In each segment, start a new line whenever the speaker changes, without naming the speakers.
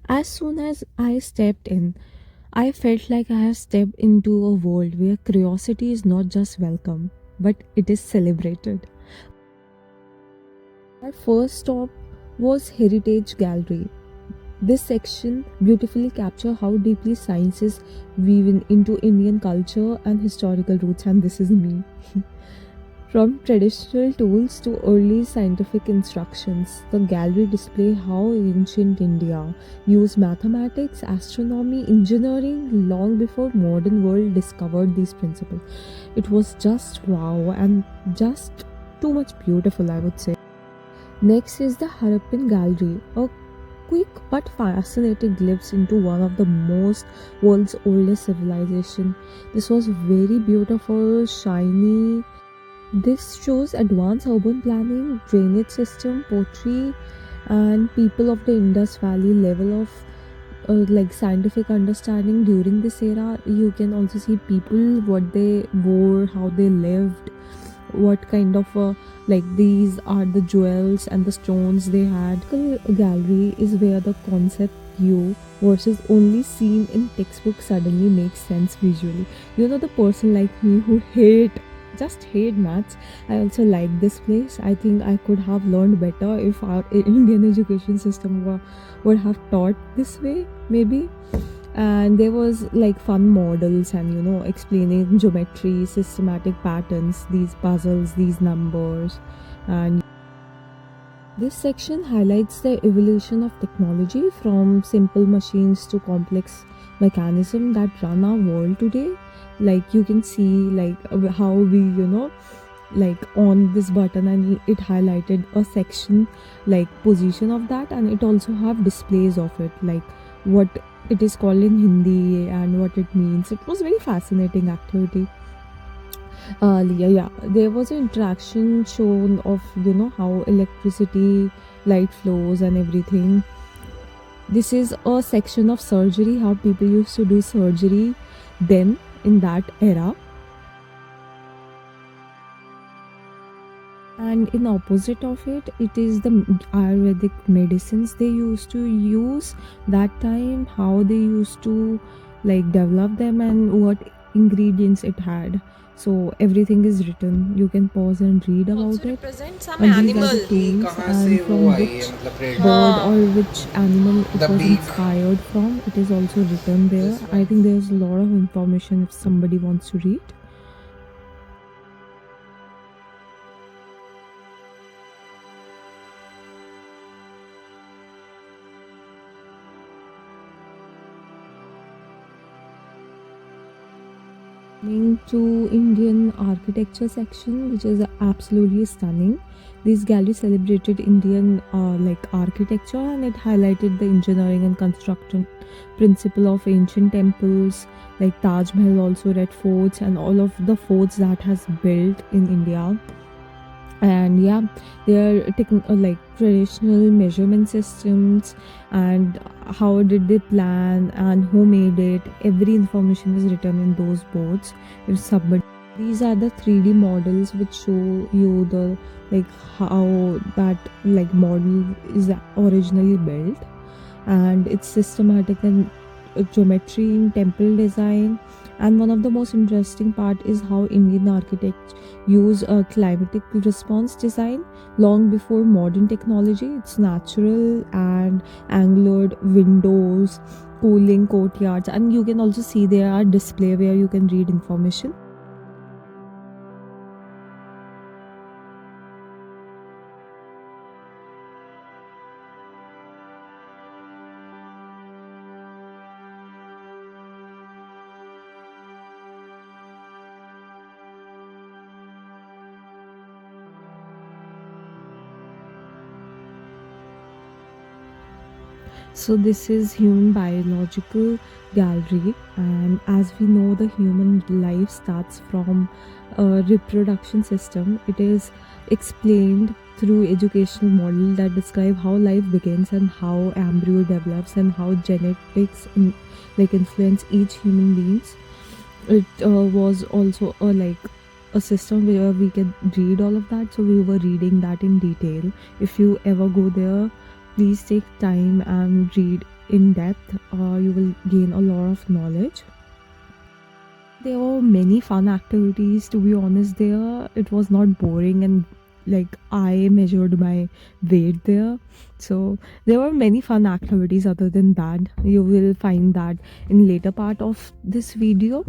As soon as I stepped in, I felt like I have stepped into a world where curiosity is not just welcome, but it is celebrated. Our first stop was Heritage Gallery. This section beautifully captures how deeply science is woven into Indian culture and historical roots, and this is me. From traditional tools to early scientific instructions, the gallery display how ancient India used mathematics, astronomy, engineering long before modern world discovered these principles. It was just wow and just too much beautiful, I would say. Next is the Harappan Gallery, a quick but fascinating glimpse into one of the most world's oldest civilization. This was very beautiful, shiny. This shows advanced urban planning, drainage system, pottery, and people of the Indus Valley level of like scientific understanding during this era. You can also see people what they wore, how they lived, what kind of like these are the jewels and the stones they had. Gallery is where the concept you versus only seen in textbook suddenly makes sense visually. You know, the person like me who hate maths, I also like this place. I think I could have learned better if our Indian education system would have taught this way, maybe. And there was like fun models and explaining geometry, systematic patterns, these puzzles, these numbers. And this section highlights the evolution of technology from simple machines to complex mechanism that run our world today. Like you can see like how we like on this button, and it highlighted a section like position of that, and it also have displays of it, like what it is called in Hindi and what it means. It was very fascinating activity. Yeah, there was an interaction shown of how electricity, light flows and everything. This is a section of surgery, how people used to do surgery then in that era. And in opposite of it, it is the Ayurvedic medicines they used to use that time, how they used to like develop them and what ingredients it had. So everything is written, you can pause and read
Also
about it.
represent some
And these are the
animal.
ये
tools,
कहाँ से
and
वो
from
आई है
which
मतलब red
bird
हाँ.
or which animal it
the
was
beak
inspired from, it is also written there.
This
I
one
think there's a lot of information if somebody wants to read. Coming to Indian architecture section, which is absolutely stunning. This gallery celebrated Indian like architecture, and it highlighted the engineering and construction principle of ancient temples like Taj Mahal, also Red Forts, and all of the forts that has built in India. And yeah, their like traditional measurement systems, and how did they plan and who made it, every information is written in those boards. If somebody, these are the 3D models which show you the like how that like model is originally built, and it's systematic and geometry in temple design. And one of the most interesting part is how Indian architects use a climatic response design long before modern technology. It's natural and angled windows, cooling courtyards, and you can also see there are display where you can read information. So this is human biological gallery, and as we know, the human life starts from a reproduction system. It is explained through educational model that describe how life begins and how embryo develops and how genetics like influence each human beings. It was also a like a system where we can read all of that, so we were reading that in detail. If you ever go there, please take time and read in depth. You will gain a lot of knowledge. There were many fun activities, to be honest. There, it was not boring, and like I measured my weight there. So there were many fun activities other than that. You will find that in later part of this video.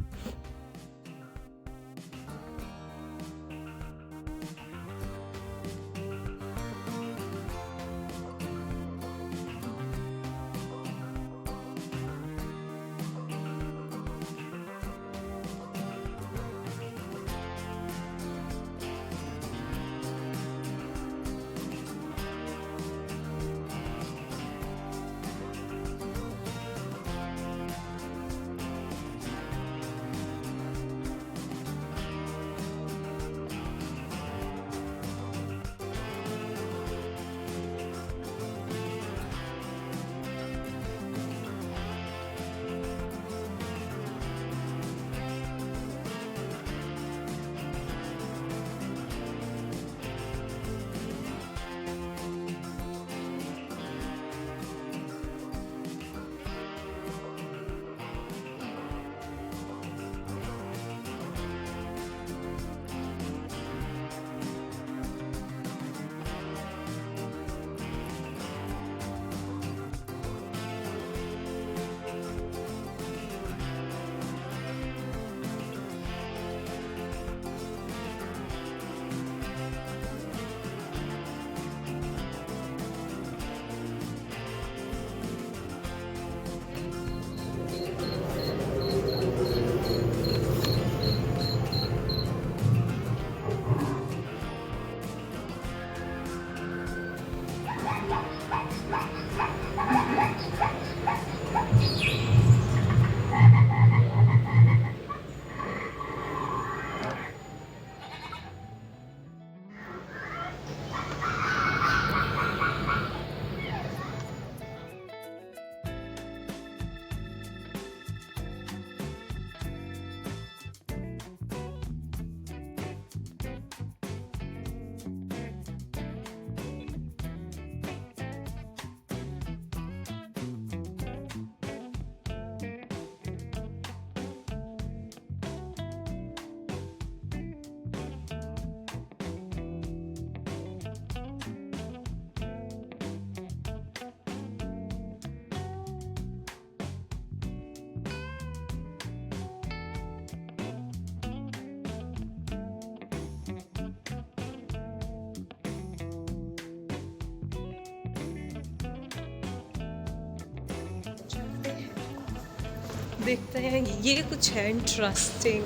देखते हैं ये कुछ है interesting.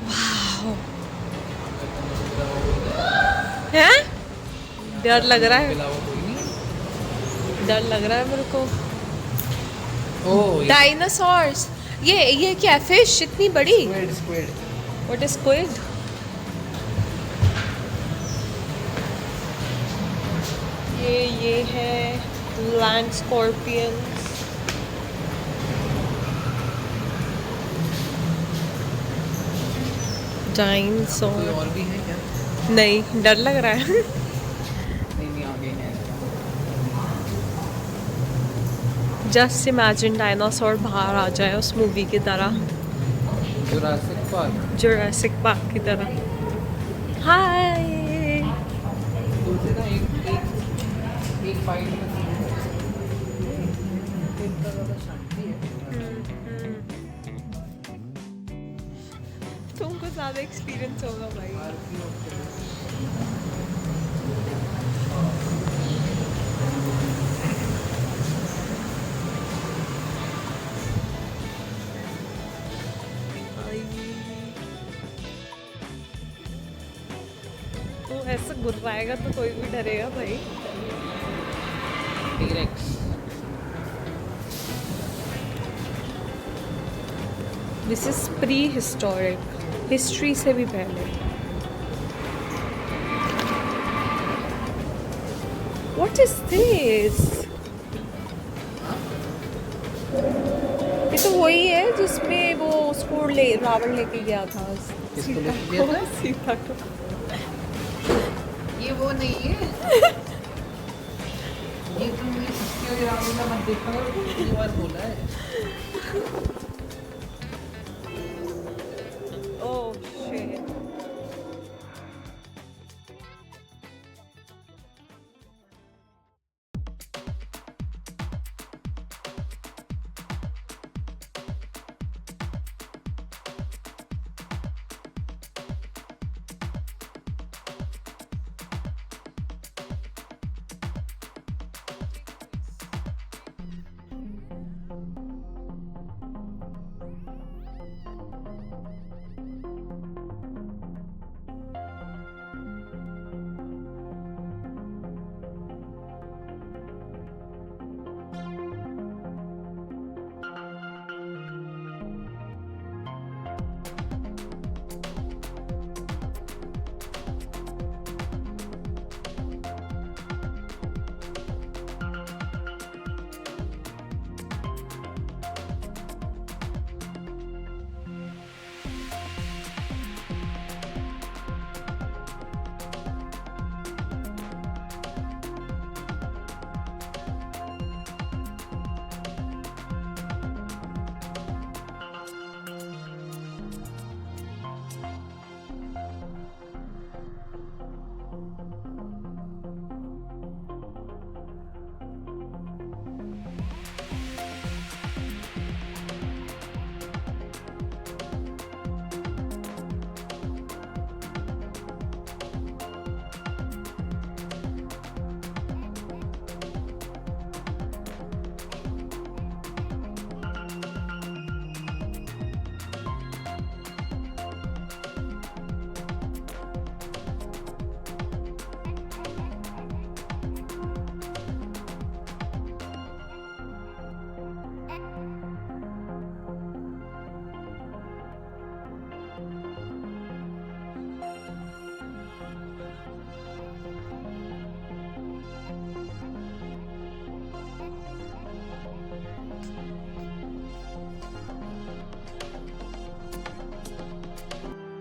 वाह, है डर लग रहा है, डर लग रहा है मेरे को। डायनासोर्स, ये क्या फिश इतनी बड़ी?
स्क्विड।
What is squid? ये है लैंड स्कॉर्पियंस। डायनासोर
और भी है क्या?
नहीं, डर लग रहा है।
नहीं आगे है।
जस्ट इमेजिन डायनासोर बाहर आ जाए उस मूवी की तरह, जुरासिक पार्क की तरह। हाय,
एक फाइट में
तुमको ज़्यादा एक्सपीरियंस होगा भाई। तो ऐसे गुर्राएगा तो कोई भी डरेगा भाई। This is pre historic, history से भी पहले। What is this? ये तो वही है जिसमें वो उसको रावण लेके गया था। सीता को।
ये वो नहीं है। ये तो मेरी सिस्टर मुझे रामलीला मत देखना, कितनी बार बोला है।
Oh shit.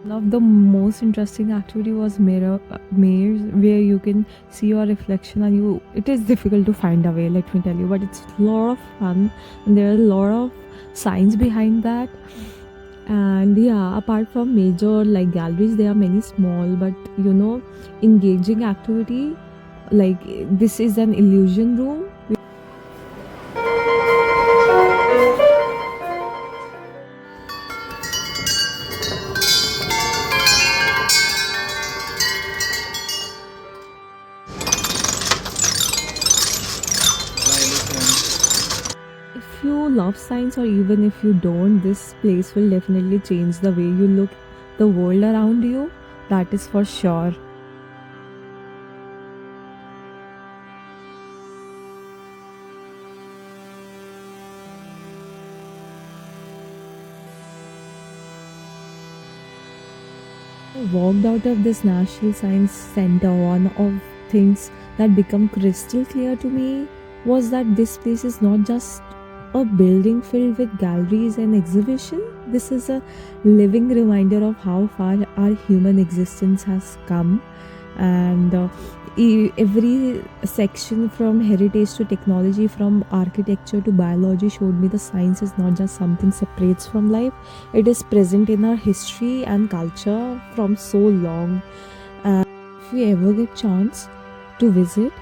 One of the most interesting activity was maze, where you can see your reflection and you. It is difficult to find a way, let me tell you, but it's a lot of fun, and there are a lot of science behind that. And yeah, apart from major like galleries, there are many small but engaging activity. Like this is an illusion room. If you love science or even if you don't, this place will definitely change the way you look the world around you. That is for sure. I walked out of this National Science Center, one of things that become crystal clear to me was that this place is not just a building filled with galleries and exhibition. This is a living reminder of how far our human existence has come. And every section, from heritage to technology, from architecture to biology, showed me the science is not just something separates from life. It is present in our history and culture from so long. And if you ever get chance to visit,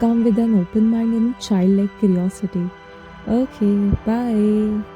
come with an open mind and childlike curiosity. Okay, bye.